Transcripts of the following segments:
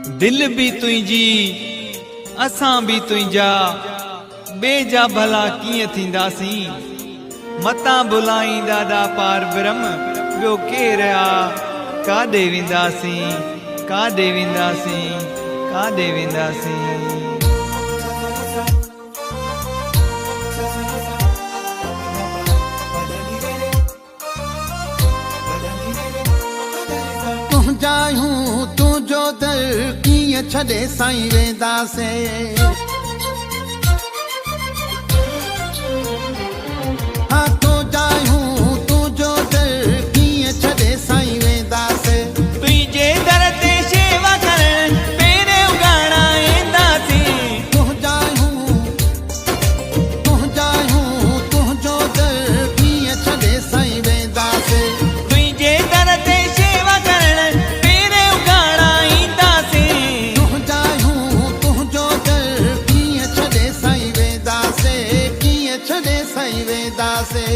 दिल भी तुझी असां भी तुझा बेजा भला किए थींदासी मता बुलाई दादा पार ब्रह्म बियो केर आ कादे विंदासी कादे विंदासी कादे विंदासी। जायूं तुझो दर कीअं छॾे साईं वेंदासे। हाँ तो जायूं तुझो दर कीअं छॾे साईं वेंदासे। तुझे दर ते शेवा करण पेरे उगाणा ईंदासी। तूं जायूं तुझो दर कीअं छॾे साईं वेंदासे। तुझे दर ते शेवा करण पेरे उगाणा ईंदासी। तुझो दर कीअं छॾे साईं वेंदासे कीअं छॾे साईं वेंदासे।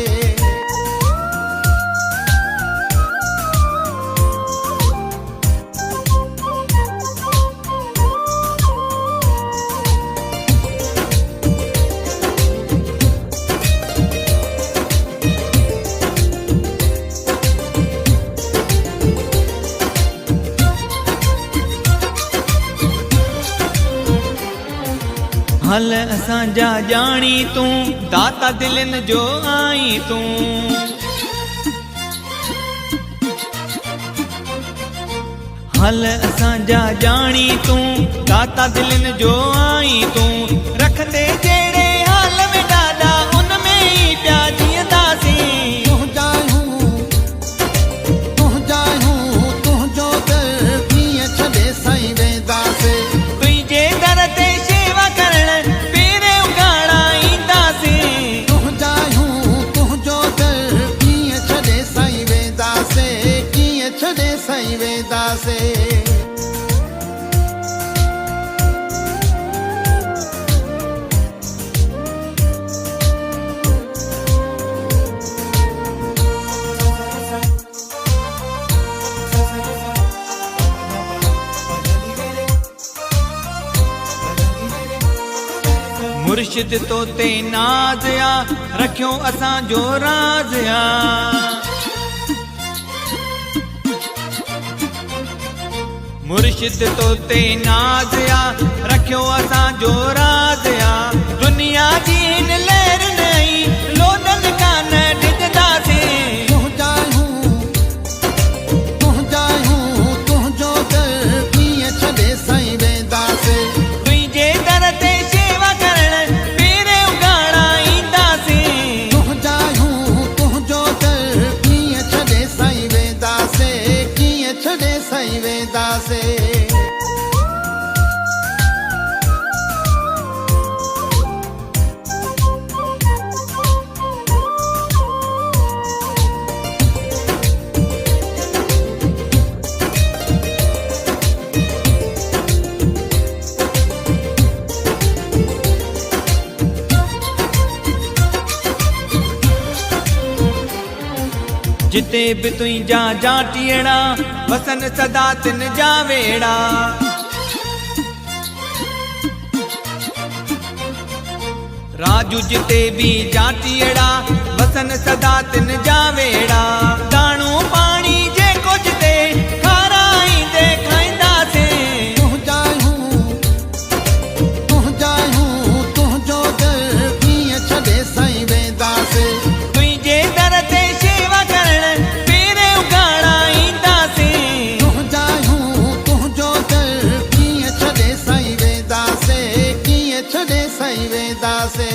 हल असांजा जानी तू दाता दिलन जो आई तू। हल असांजा जानी तू दाता दिलन जो आई तू। रखंदे जेड़े हाल में दादा उन में ही प्या जींदासी। तुझो दर कीअं छॾे साईं वेंदासे। तुझे दर ते शेवा करण पेरे उगाणा ईंदासी। तुझो दर कीअं छॾे साईं वेंदासे कीअं छॾे साईं वेंदासे। मुर्शिद तो ते नाज़ आ रखियो असांजो राज़ आ। मुर्शिद तो ते नाज़ आ रखियो असांजो राज़ आ। दुनिया जी हिन लहर नहीं लोडन कान ॾिजंदासी। तुझो दर कीअं छॾे साईं वेंदासे। तुझे दर ते शेवा करण पेरे उगाणा ईंदासी। तुझो दर कीअं छॾे साईं वेंदासे कीअं छॾे साईं वेंदासे। जिते भी तुझा जाटियड़ा वसन सदा तिन जा वेड़ा। राजू जिते भी जाटियड़ा वसन सदा तिन जा वेड़ा। दाणो पानी जे कुछ ते खाराईंदे खाईंदासे। तुझो दर कीअं छॾे साईं वेंदासे। तुझे दर ते शेवा करण पेरे उगाणा ईंदासी। तुझो दर कीअं छॾे साईं वेंदासे कीअं छॾे साईं वेंदासे।